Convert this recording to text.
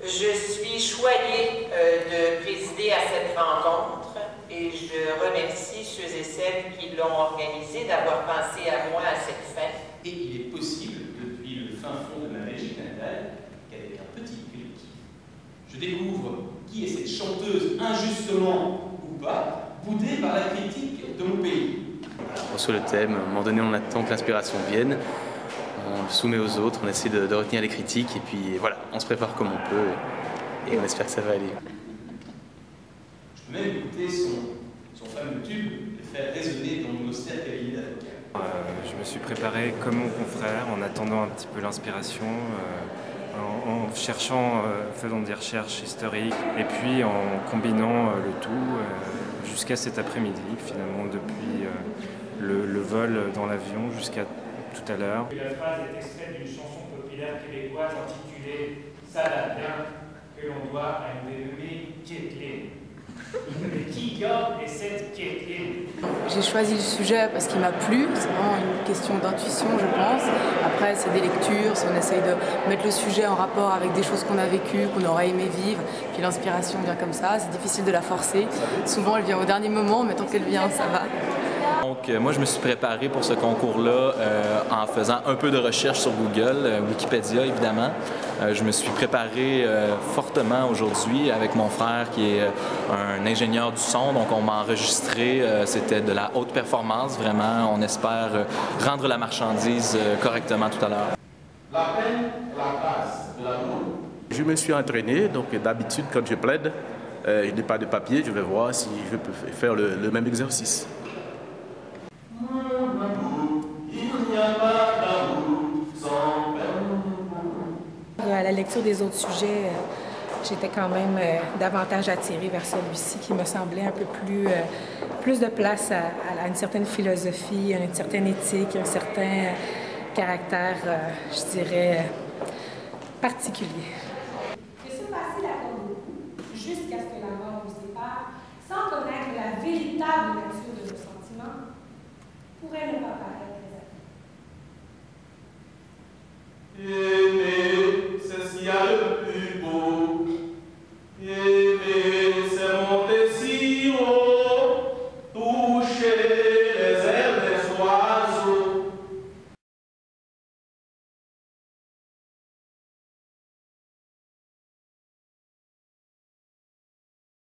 Je suis choyée de présider à cette rencontre et je remercie ceux et celles qui l'ont organisée d'avoir pensé à moi à cette fin. Et il est possible, depuis le fin fond de ma Belgique natale, qu'avec un petit clic, je découvre qui est cette chanteuse injustement ou pas, boudée par la critique de mon pays. On reçoit le thème, à un moment donné on attend que l'inspiration vienne, on le soumet aux autres, on essaie de retenir les critiques et puis voilà, on se prépare comme on peut et on espère que ça va aller. Je peux même écouter son fameux tube et faire résonner dans mon austère cabinet d'avocat. Je me suis préparé comme mon confrère en attendant un petit peu l'inspiration, en cherchant, faisant des recherches historiques et puis en combinant le tout jusqu'à cet après-midi, finalement depuis le vol dans l'avion jusqu'à tout à l'heure. La phrase est extraite d'une chanson populaire québécoise intitulée « Ça va bien » que l'on doit à une dénommée Kathleen. Mais qui est cette Kathleen? J'ai choisi le sujet parce qu'il m'a plu, c'est vraiment une question d'intuition je pense. Après c'est des lectures, si on essaye de mettre le sujet en rapport avec des choses qu'on a vécues, qu'on aurait aimé vivre, puis l'inspiration vient comme ça, c'est difficile de la forcer. Souvent elle vient au dernier moment, mais tant qu'elle vient ça va. Donc moi je me suis préparé pour ce concours-là en faisant un peu de recherche sur Google, Wikipédia évidemment. Je me suis préparé fortement aujourd'hui avec mon frère qui est un ingénieur du son, donc on m'a enregistré, c'était de la haute performance vraiment, on espère rendre la marchandise correctement tout à l'heure. La peine est la base de l'amour. Je me suis entraîné, donc d'habitude quand je plaide, je n'ai pas de papier, je vais voir si je peux faire le même exercice. À la lecture des autres sujets, j'étais quand même davantage attirée vers celui-ci qui me semblait un peu plus de place à une certaine philosophie, à une certaine éthique, un certain caractère, je dirais, particulier. De se passer la vie jusqu'à ce que la mort nous sépare, sans connaître la véritable nature de nos sentiments, pourrait ne pas paraître très attrayant.